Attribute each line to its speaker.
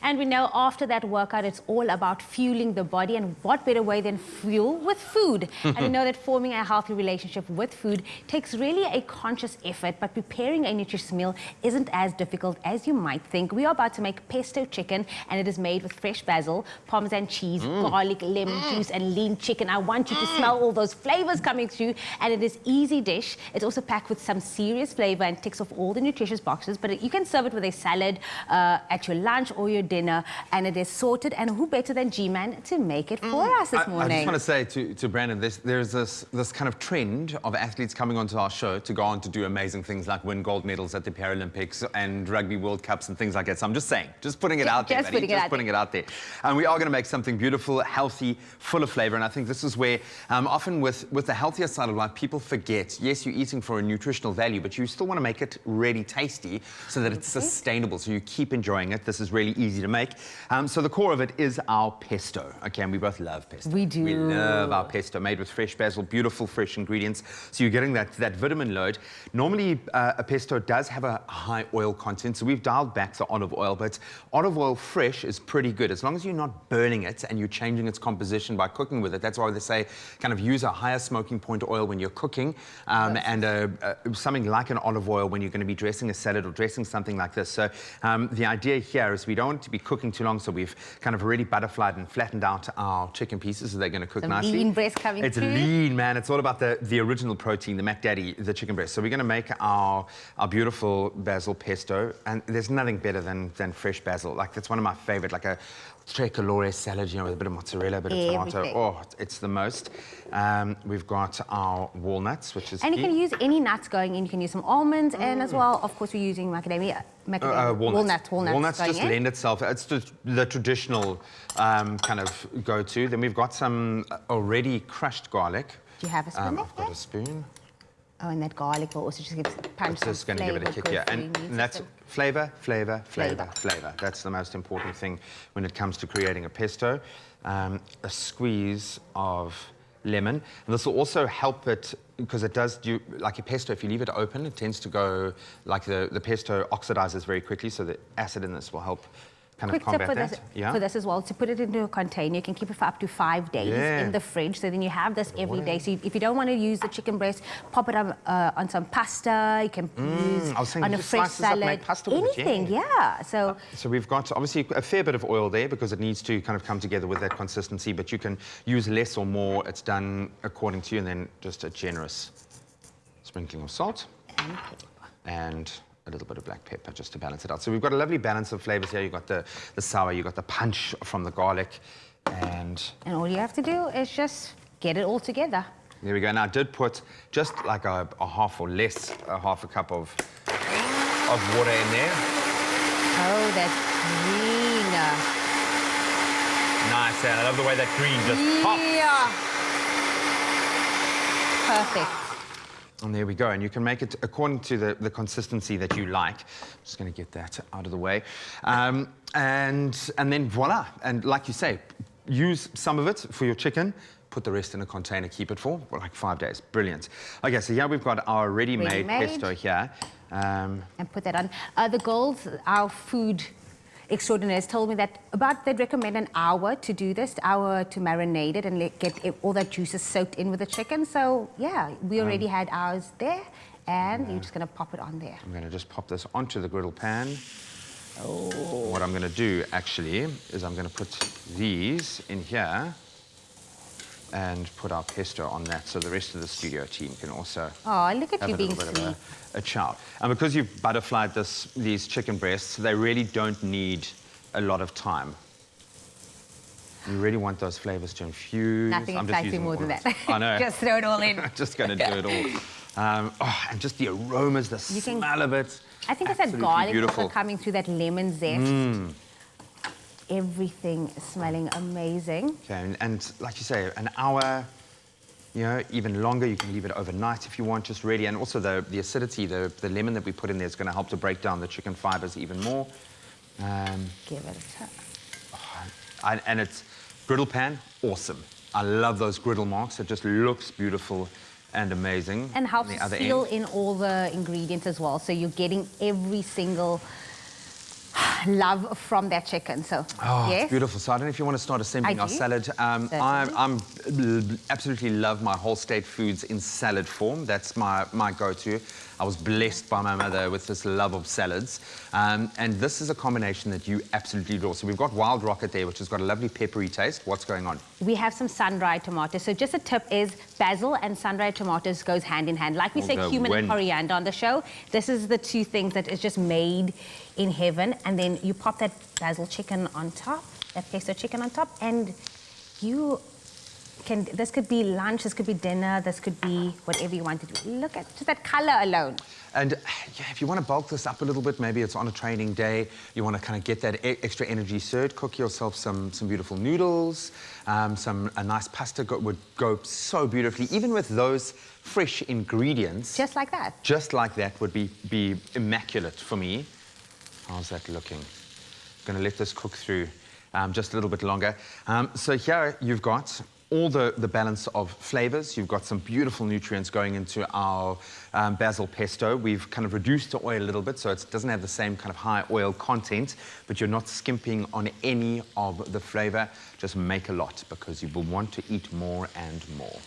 Speaker 1: And we know after that workout, it's all about fueling the body, and what better way than fuel with food? And we know that forming a healthy relationship with food takes really a conscious effort, but preparing a nutritious meal isn't as difficult as you might think. We are about to make pesto chicken, and it is made with fresh basil, parmesan cheese, garlic, lemon juice, and lean chicken. I want you to smell all those flavors coming through, and it is easy dish. It's also packed with some serious flavor and ticks off all the nutritious boxes, but you can serve it with a salad at your lunch or your dinner, and it is sorted, and who better than G-Man to make it for us this morning?
Speaker 2: I just want to say to Brandon, there's this kind of trend of athletes coming onto our show to go on to do amazing things like win gold medals at the Paralympics and Rugby World Cups and things like that. So I'm just saying, just putting it out there. Just putting it out there. And we are going to make something beautiful, healthy, full of flavor. And I think this is where often with the healthier side of life, people forget, yes, you're eating for a nutritional value, but you still want to make it really tasty so that it's sustainable, so you keep enjoying it. This is really easy to make. So the core of it is our pesto. Okay, and we both love pesto.
Speaker 1: We do.
Speaker 2: We love our pesto, made with fresh basil, beautiful fresh ingredients. So you're getting that vitamin load. Normally, a pesto does have a high oil content, so we've dialed back the olive oil, but olive oil fresh is pretty good as long as you're not burning it and you're changing its composition by cooking with it. That's why they say kind of use a higher smoking point oil when you're cooking, and something like an olive oil when you're going to be dressing a salad or dressing something like this. So the idea here is we don't want to be cooking too long, so we've kind of already butterflied and flattened out our chicken pieces so they're going to cook nicely.
Speaker 1: Lean breast coming through.
Speaker 2: It's lean, man. It's all about the original protein, the Mac Daddy, the chicken breast. So we're going to make our beautiful basil pesto, and there's nothing better than fresh basil. Like, that's one of my favorite, like a tricolore salad, you know, with a bit of mozzarella, a bit of tomato. Oh, it's the most. We've got our walnuts, which is
Speaker 1: And you can use any nuts going in. You can use some almonds, and as well, of course, we're using macadamia walnuts.
Speaker 2: Walnuts just lend itself. It's the traditional kind of go-to. Then we've got some already crushed garlic.
Speaker 1: Do you have a spoon?
Speaker 2: I've got a spoon.
Speaker 1: Oh, and that garlic will also just give punch.
Speaker 2: It's just going to give it a kick, yeah. And that's flavor. That's the most important thing when it comes to creating a pesto. A squeeze of lemon. And this will also help it, because it does do, like a pesto, if you leave it open, it tends to go, like the pesto oxidizes very quickly, so the acid in this will help kind of combat that.
Speaker 1: For this as well, to put it into a container, you can keep it for up to 5 days in the fridge, so then you have this every day. So if you don't want to use the chicken breast, pop it on some pasta, you can use on a fresh salad, anything, So
Speaker 2: we've got obviously a fair bit of oil there because it needs to kind of come together with that consistency, but you can use less or more. It's done according to you, and then just a generous sprinkling of salt and a little bit of black pepper just to balance it out. So we've got a lovely balance of flavors here. You've got the sour, you've got the punch from the garlic, and
Speaker 1: all you have to do is just get it all together.
Speaker 2: There we go. Now I did put just like a half or less, half a cup of water in there.
Speaker 1: Oh, that's green.
Speaker 2: Nice, and I love the way that green just pops.
Speaker 1: Perfect.
Speaker 2: And there we go, and you can make it according to the consistency that you like. I'm just going to get that out of the way. And then voila. And like you say, use some of it for your chicken, put the rest in a container, keep it for like 5 days. Brilliant. Okay, so here we've got our ready-made pesto here. And
Speaker 1: put that on. The Golds, our food extraordinaires, told me that they'd recommend an hour to do this, hour to marinate it and get all that juices soaked in with the chicken. So yeah, we already had ours there, and you're just going to pop it on there.
Speaker 2: I'm going to just pop this onto the griddle pan. What I'm going to do actually is I'm going to put these in here and put our pesto on that, so the rest of the studio team can also
Speaker 1: look at you being sweet.
Speaker 2: A chow. And because you've butterflied these chicken breasts, they really don't need a lot of time. You really want those flavors to infuse.
Speaker 1: Nothing exciting more than that.
Speaker 2: I know.
Speaker 1: Just throw it all in.
Speaker 2: Just going to do it all. And just the aromas, the smell of it.
Speaker 1: I think it's that garlic coming through, that lemon zest. Everything is smelling amazing.
Speaker 2: Okay, and like you say, an hour, you know, even longer. You can leave it overnight if you want, just ready. And also the acidity, the lemon that we put in there is going to help to break down the chicken fibers even more.
Speaker 1: Give it a try.
Speaker 2: And it's griddle pan, awesome. I love those griddle marks. It just looks beautiful and amazing.
Speaker 1: And helps seal in all the ingredients as well. So you're getting every single love from that chicken. So,
Speaker 2: Oh,
Speaker 1: yes.
Speaker 2: it's beautiful. So I don't know if you want to start assembling our
Speaker 1: do.
Speaker 2: salad. I'm absolutely love my whole state foods in salad form. That's my go-to. I was blessed by my mother with this love of salads. And this is a combination that you absolutely adore. So we've got wild rocket there, which has got a lovely peppery taste. What's going on?
Speaker 1: We have some sun-dried tomatoes. So just a tip is basil and sun-dried tomatoes goes hand in hand. Like we say cumin and coriander on the show, this is the two things that is just made in heaven. And then you pop that basil chicken on top, that pesto chicken on top, and you can, this could be lunch, this could be dinner, this could be whatever you want to do. Look at just that color alone.
Speaker 2: And yeah, if you want to bulk this up a little bit, maybe it's on a training day, you want to kind of get that extra energy surge, cook yourself some beautiful noodles, a nice pasta would go so beautifully, even with those fresh ingredients.
Speaker 1: Just like that.
Speaker 2: Just like that would be immaculate for me. How's that looking? Going to let this cook through just a little bit longer. So here you've got all the balance of flavors. You've got some beautiful nutrients going into our basil pesto. We've kind of reduced the oil a little bit, so it doesn't have the same kind of high oil content, but you're not skimping on any of the flavor. Just make a lot, because you will want to eat more and more.